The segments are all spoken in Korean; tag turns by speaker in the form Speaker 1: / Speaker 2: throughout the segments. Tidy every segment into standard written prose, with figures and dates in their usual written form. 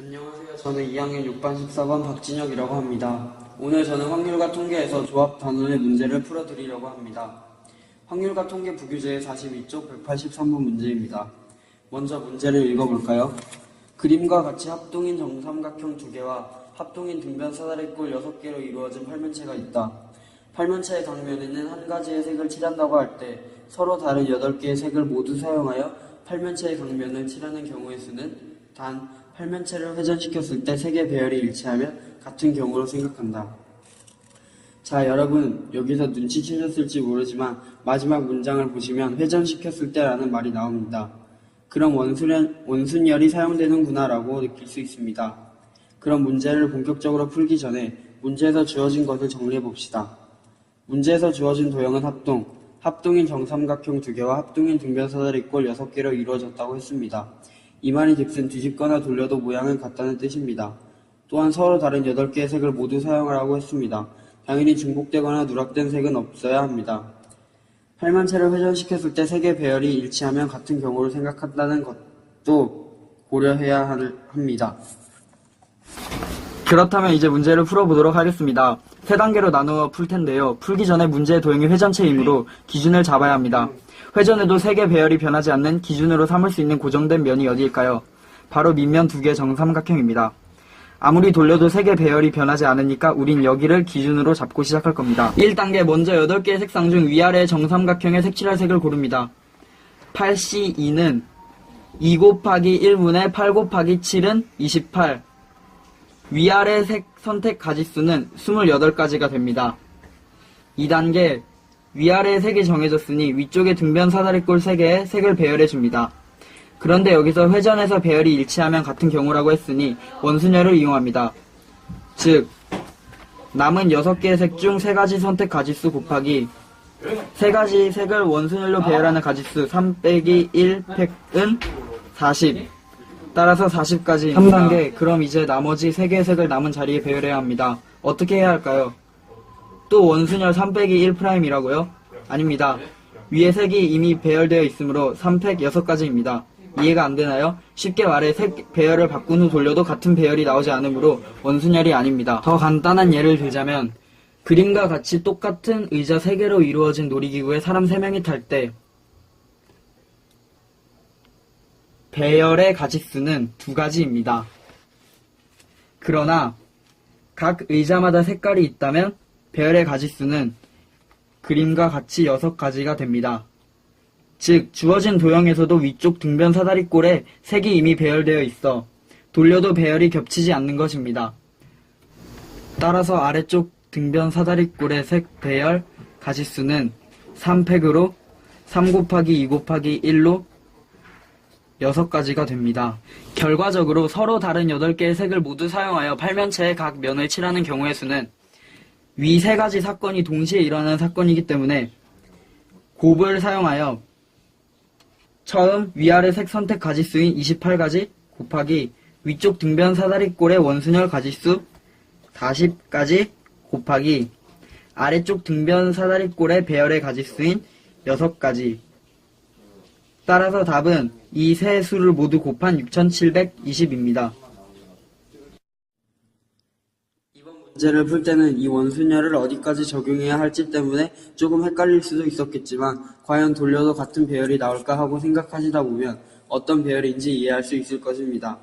Speaker 1: 안녕하세요. 저는 2학년 6반 14번 박진혁이라고 합니다. 오늘 저는 확률과 통계에서 조합 단원의 문제를 풀어드리려고 합니다. 확률과 통계 부교재 42쪽 183번 문제입니다. 먼저 문제를 읽어볼까요? 그림과 같이 합동인 정삼각형 2개와 합동인 등변 사다리꼴 6개로 이루어진 팔면체가 있다. 팔면체의 각면에는 한 가지의 색을 칠한다고 할 때 서로 다른 8개의 색을 모두 사용하여 팔면체의 각면을 칠하는 경우의 수는 단 팔면체를 회전시켰을 때 색의 배열이 일치하면 같은 경우로 생각한다. 자, 여러분 여기서 눈치채셨을지 모르지만 마지막 문장을 보시면 회전시켰을 때라는 말이 나옵니다. 그럼 원순열이 사용되는구나 라고 느낄 수 있습니다. 그럼 문제를 본격적으로 풀기 전에 문제에서 주어진 것을 정리해 봅시다. 문제에서 주어진 도형은 합동인 정삼각형 2개와 합동인 등변 사다리꼴 6개로 이루어졌다고 했습니다. 이 말이 즉슨 뒤집거나 돌려도 모양은 같다는 뜻입니다. 또한 서로 다른 8개의 색을 모두 사용하라고 했습니다. 당연히 중복되거나 누락된 색은 없어야 합니다. 팔면체를 회전시켰을 때 색의 배열이 일치하면 같은 경우를 생각한다는 것도 고려해야 합니다.
Speaker 2: 그렇다면 이제 문제를 풀어보도록 하겠습니다. 세 단계로 나누어 풀 텐데요. 풀기 전에 문제의 도형이 회전체이므로 기준을 잡아야 합니다. 회전에도 색의 배열이 변하지 않는 기준으로 삼을 수 있는 고정된 면이 어디일까요? 바로 밑면 2개의 정삼각형입니다. 아무리 돌려도 색의 배열이 변하지 않으니까 우린 여기를 기준으로 잡고 시작할 겁니다. 1단계 먼저 8개의 색상 중 위아래 정삼각형의 색칠할 색을 고릅니다. 8C2는 2 곱하기 1분의 8 곱하기 7은 28. 위아래 색 선택 가지수는 28가지가 됩니다. 2단계 위아래 색이 정해졌으니 위쪽의 등변 사다리꼴 3개에 색을 배열해줍니다. 그런데 여기서 회전에서 배열이 일치하면 같은 경우라고 했으니 원순열을 이용합니다. 즉 남은 6개의 색 중 3가지 선택 가지수 곱하기 3가지 색을 원순열로 배열하는 가지수 3 빼기 1 팩은 40. 따라서 40까지입니다. 3단계 그럼 이제 나머지 3개의 색을 남은 자리에 배열해야 합니다. 어떻게 해야 할까요? 또 원순열 3 빼기 1'이라고요? 아닙니다. 위에 색이 이미 배열되어 있으므로 3팩 6가지입니다. 이해가 안 되나요? 쉽게 말해 색 배열을 바꾼 후 돌려도 같은 배열이 나오지 않으므로 원순열이 아닙니다. 더 간단한 예를 들자면 그림과 같이 똑같은 의자 3개로 이루어진 놀이기구에 사람 3명이 탈 때 배열의 가지수는 2가지입니다. 그러나 각 의자마다 색깔이 있다면 배열의 가지수는 그림과 같이 6가지가 됩니다. 즉 주어진 도형에서도 위쪽 등변 사다리꼴에 색이 이미 배열되어 있어 돌려도 배열이 겹치지 않는 것입니다. 따라서 아래쪽 등변 사다리꼴의 색 배열 가지수는 3팩으로 3 곱하기 2 곱하기 1로 6가지가 됩니다. 결과적으로 서로 다른 8개의 색을 모두 사용하여 팔면체의 각 면을 칠하는 경우의 수는 위 3가지 사건이 동시에 일어나는 사건이기 때문에 곱을 사용하여 처음 위아래 색 선택 가지수인 28가지 곱하기 위쪽 등변 사다리꼴의 원순열 가지수 40가지 곱하기 아래쪽 등변 사다리꼴의 배열의 가지수인 6가지. 따라서 답은 이 세 수를 모두 곱한 6720입니다.
Speaker 1: 이번 문제를 풀 때는 이 원순열을 어디까지 적용해야 할지 때문에 조금 헷갈릴 수도 있었겠지만 과연 돌려도 같은 배열이 나올까 하고 생각하시다 보면 어떤 배열인지 이해할 수 있을 것입니다.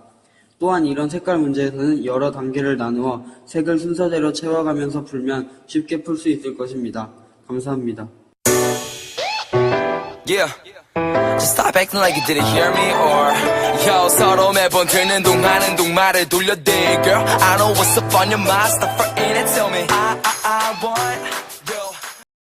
Speaker 1: 또한 이런 색깔 문제에서는 여러 단계를 나누어 색을 순서대로 채워가면서 풀면 쉽게 풀 수 있을 것입니다. 감사합니다.
Speaker 3: Yeah. Just stop acting like you didn't hear me or yo 서로 매번 듣는 둥 하는 둥 말을 돌려대 girl I know what's up on your mind stop fronting and tell me I want